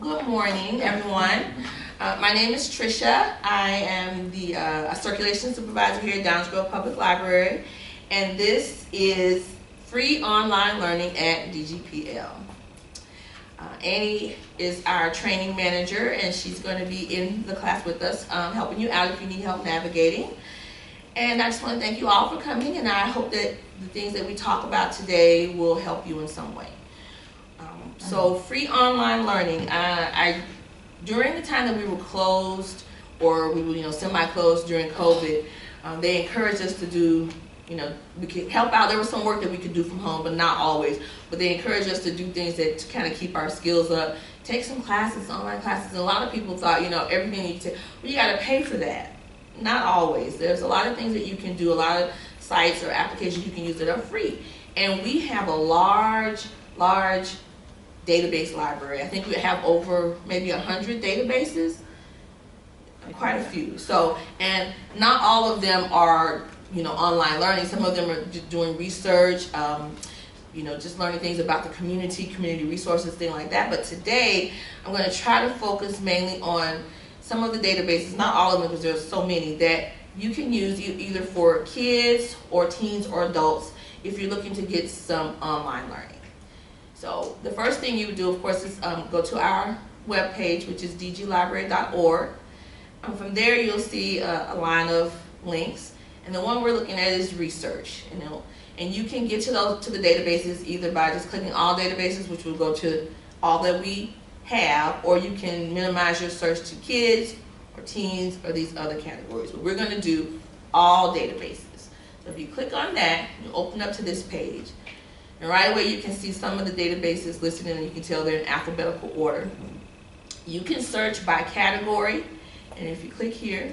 Good morning, everyone. My name is Trisha. I am the circulation supervisor here at Downs Grove Public Library, and this is free online learning at DGPL. Annie is our training manager, and she's going to be in the class with us, helping you out if you need help navigating. And I just want to thank you all for coming, and I hope that the things that we talk about today will help you in some way. So free online learning. During the time that we were closed, or we were semi-closed during COVID, they encouraged us to do, we could help out. There was some work that we could do from home, but not always. But they encouraged us to do things that to kind of keep our skills up. Take some classes, online classes. And a lot of people thought, everything you take, well, you got to pay for that. Not always. There's a lot of things that you can do, a lot of sites or applications you can use that are free. And we have a large database library. I think we have over maybe 100 databases, quite a few. So, and not all of them are, online learning. Some of them are doing research, just learning things about the community resources, things like that. But today, I'm going to try to focus mainly on some of the databases, not all of them because there's so many, that you can use either for kids or teens or adults if you're looking to get some online learning. So the first thing you would do, of course, is go to our webpage, which is dglibrary.org. From there, you'll see a line of links, and the one we're looking at is research. And you can get to the databases either by just clicking all databases, which will go to all that we have, or you can minimize your search to kids or teens or these other categories. But we're going to do all databases. So if you click on that, you open up to this page. And right away you can see some of the databases listed, and you can tell they're in alphabetical order. You can search by category, and if you click here,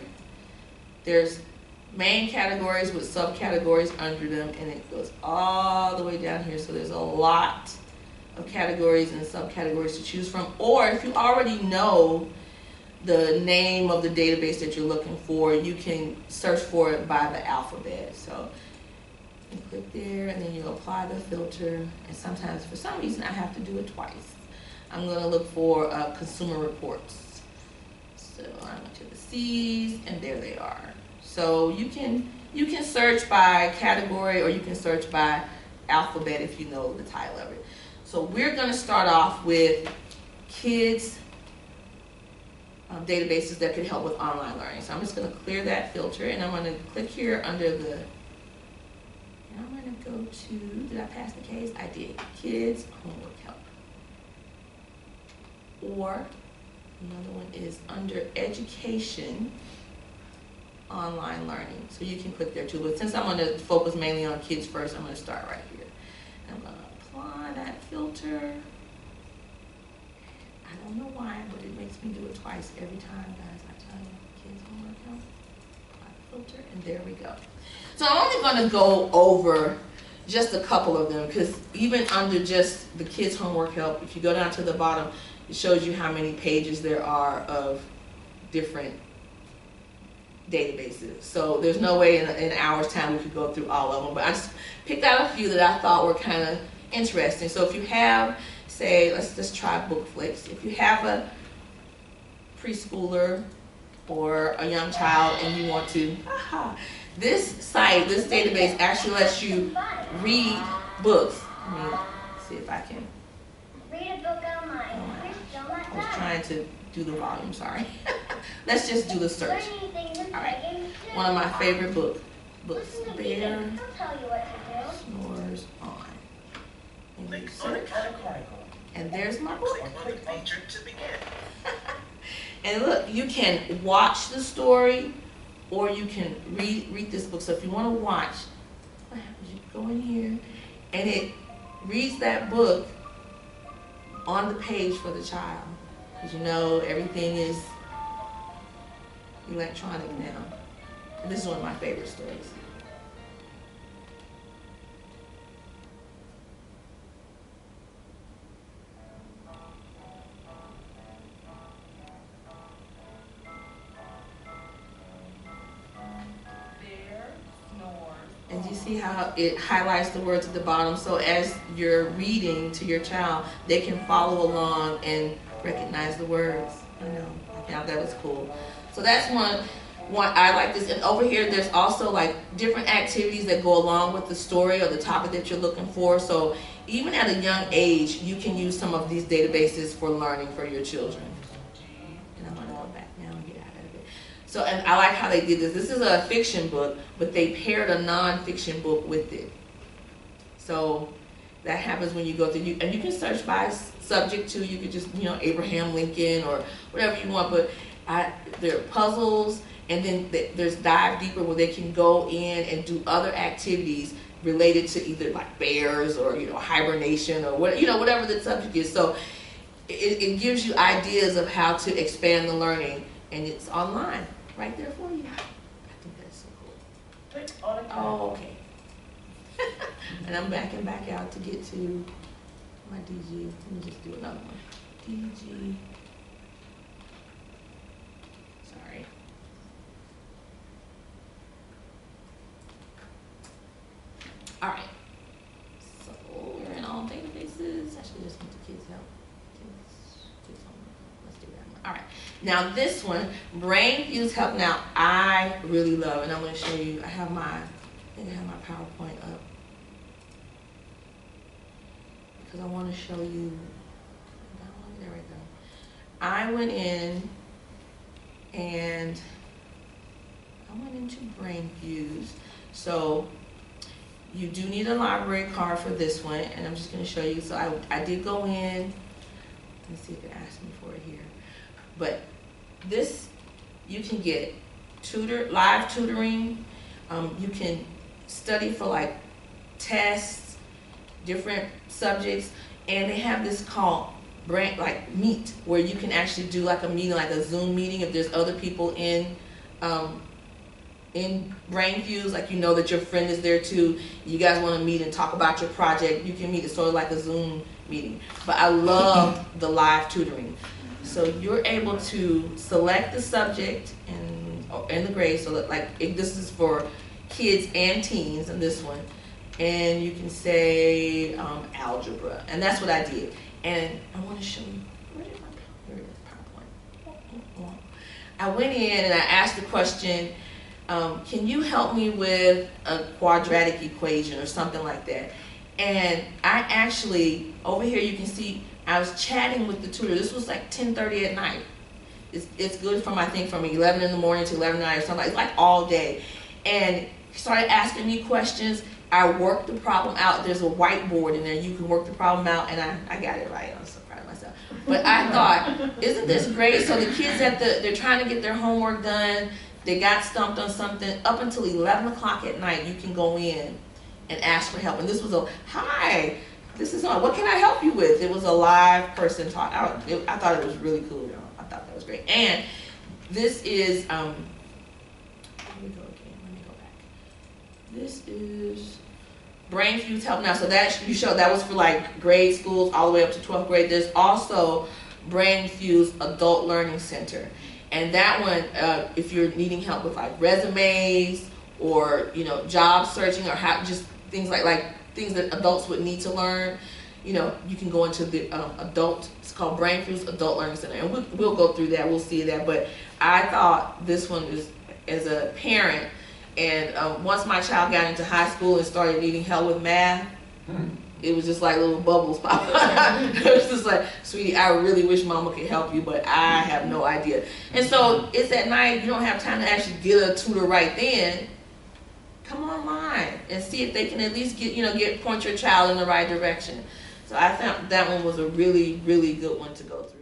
there's main categories with subcategories under them, and it goes all the way down here. So there's a lot of categories and subcategories to choose from. Or if you already know the name of the database that you're looking for, you can search for it by the alphabet. So you click there, and then you apply the filter, and sometimes for some reason I have to do it twice. I'm going to look for consumer reports. So I went to the C's, and there they are. So you can search by category, or you can search by alphabet if you know the title of it. So we're going to start off with kids databases that could help with online learning. So I'm just going to clear that filter, and I'm going to click here under the, and I'm going to go to, did I pass the case? I did. Kids homework help. Or another one is under education online learning. So you can click there too. But since I'm going to focus mainly on kids first, I'm going to start right here. And I'm going to apply that filter. I don't know why, but it makes me do it twice every time, guys. I tell you, kids homework help. Apply the filter, and there we go. So I'm only going to go over just a couple of them, because even under just the kids homework help, if you go down to the bottom, it shows you how many pages there are of different databases. So there's no way in an hour's time we could go through all of them, but I just picked out a few that I thought were kind of interesting. So if you have, say, let's just try BookFlix. If you have a preschooler or a young child and you want to, this site, this database actually lets you read books. Let me see if I can. Read a book online. I was trying to do the volume, sorry. Let's just do the search. Alright, one of my favorite books. Bear Snores On. And you search. And there's my book. And look, you can watch the story, or you can read this book. So if you want to watch, what happens? You go in here, and it reads that book on the page for the child. Because everything is electronic now. And this is one of my favorite stories. And you see how it highlights the words at the bottom, so as you're reading to your child, they can follow along and recognize the words. I know. I thought that was cool. So that's one I like this. And over here there's also like different activities that go along with the story or the topic that you're looking for. So even at a young age, you can use some of these databases for learning for your children. And I'm gonna go back now and get out of it. So, and I like how they did this. This is a fiction book, but they paired a non-fiction book with it. So that happens when you go through, and you can search by subject too. You could just, Abraham Lincoln or whatever you want, but there are puzzles, and then there's Dive Deeper where they can go in and do other activities related to either like bears or hibernation or whatever the subject is. So it gives you ideas of how to expand the learning, and it's online right there for you. I think that's so cool. Oh, okay. And I'm backing back out to get to my DG. Let me just do another one. DG. Sorry. All right. So we're in all databases. I should just need the kids help. Kids homework. Let's do that one. All right. Now this one, BrainFuse Help. Now I really love, and I'm going to show you. I have my PowerPoint up because I want to show you. There we go. I went in and I went into BrainFuse. So you do need a library card for this one, and I'm just going to show you. So I did go in. Let's see if it asks me for it here. But this, you can get live tutoring. You can study for like tests, different subjects, and they have this called Meet, where you can actually do like a meeting, like a Zoom meeting, if there's other people in BrainFuse, like that your friend is there too. You guys want to meet and talk about your project, you can meet. It's sort of like a Zoom meeting. But I love the live tutoring. So you're able to select the subject and the grade. So that this is for kids and teens in this one. And you can say algebra. And that's what I did. And I want to show you, where did here it is, PowerPoint. I went in and I asked the question, can you help me with a quadratic equation or something like that? And I actually, over here you can see, I was chatting with the tutor. This was like 10:30 at night. It's good from, I think, from 11 in the morning to 11 at night or something. It's like all day. And he started asking me questions. I worked the problem out. There's a whiteboard in there. You can work the problem out, and I got it right. I'm so proud of myself. But I thought, isn't this great? So the kids they're trying to get their homework done. They got stumped on something. Up until 11 o'clock at night, you can go in and ask for help. And this was hi, this is on. What can I help you with? It was a live person talk. I thought it was really cool. I thought that was great. And this is, let me go again. Let me go back. This is BrainFuse Help Now. So that was for like grade schools all the way up to 12th grade. There's also BrainFuse Adult Learning Center. And that one, if you're needing help with like resumes or job searching or just things like things that adults would need to learn, you can go into the it's called BrainFuse Adult Learning Center, and we'll go through that. We'll see that. But I thought this one is, as a parent, and once my child got into high school and started needing help with math, it was just like little bubbles popping up. It was just like, sweetie, I really wish mama could help you, but I have no idea. And so it's at night, you don't have time to actually get a tutor right then. Come online and see if they can at least point your child in the right direction. So I found that one was a really, really good one to go through.